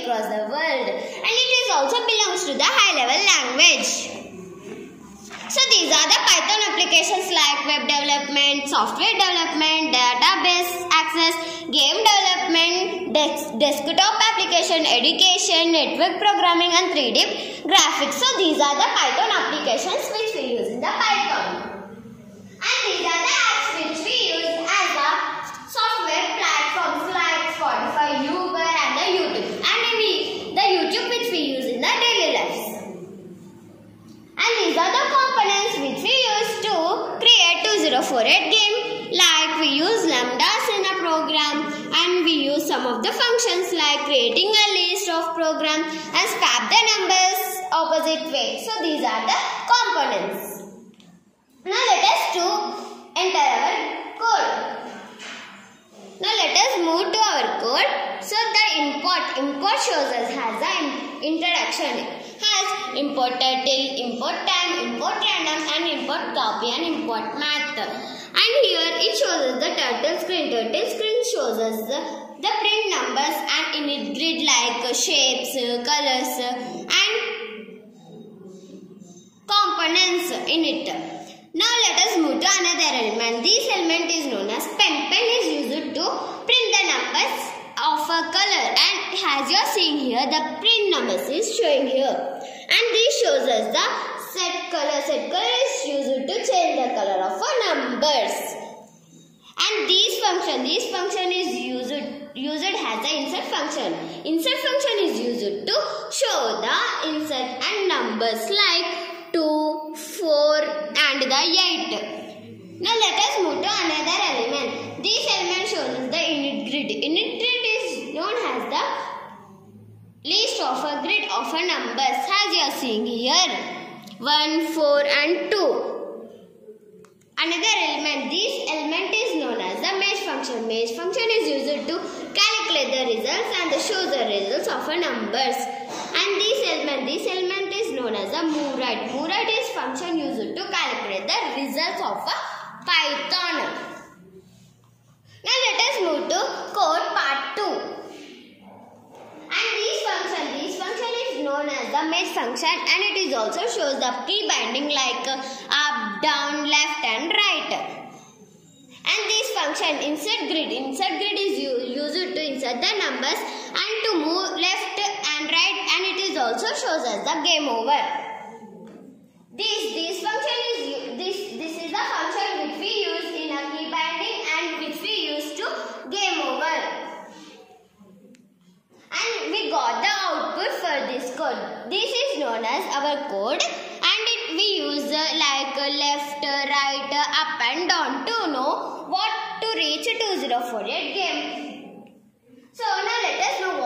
across the world, and it is also belongs to the high level language. So these are the Python applications like web development, software development, database access, game development, desktop application, education, network programming and 3D graphics. So these are the Python applications which we use in the Python. And these are the apps which we use as a software platforms like Spotify, Uber and the YouTube. And the YouTube which we use in the daily lives. And these are the components which we use to create 2048 game. Like we use lambdas in a program and we use some of the functions like creating a list of program and swap the numbers opposite way. So these are the components. Now let us enter our code. Now let us move to our code. So the import shows us has an introduction. Has import title, import time, import random and import copy and import math. And here it shows us the turtle screen. Turtle screen shows us the print numbers and init grid like shapes, colors and components in it. Now let us move to another element. This element is known as pen. Pen is used to print the numbers of a color, and as you are seeing here, the print numbers is showing here. And this shows us the set color. Set color is used to change the color of a numbers. And this function is used as the insert function. Insert function is used to show the insert and numbers like 2, 4 and the 8. Now let us move to another element. This element shows us the init grid. Init grid is known as the list of a grid of a numbers as you are seeing here 1, 4 and 2. Another element. This element is known as the mesh function. Mesh function is used to calculate the results and show the results of a numbers. And this element is known as the move right. Move right is function used to calculate the results of a Python. Now let us move to code part 2. And this function is known as the mesh function, and it is also shows the pre-binding like up, down, left and right. And this function insert grid is used to insert the numbers and to move left and right, and it is also shows us the game over. This function is this is the function which we use in a key binding and which we use to game over. And we got the output for this code. This is known as our code, and we use like left, right, up and down to know what to reach 2048 game. So now let us know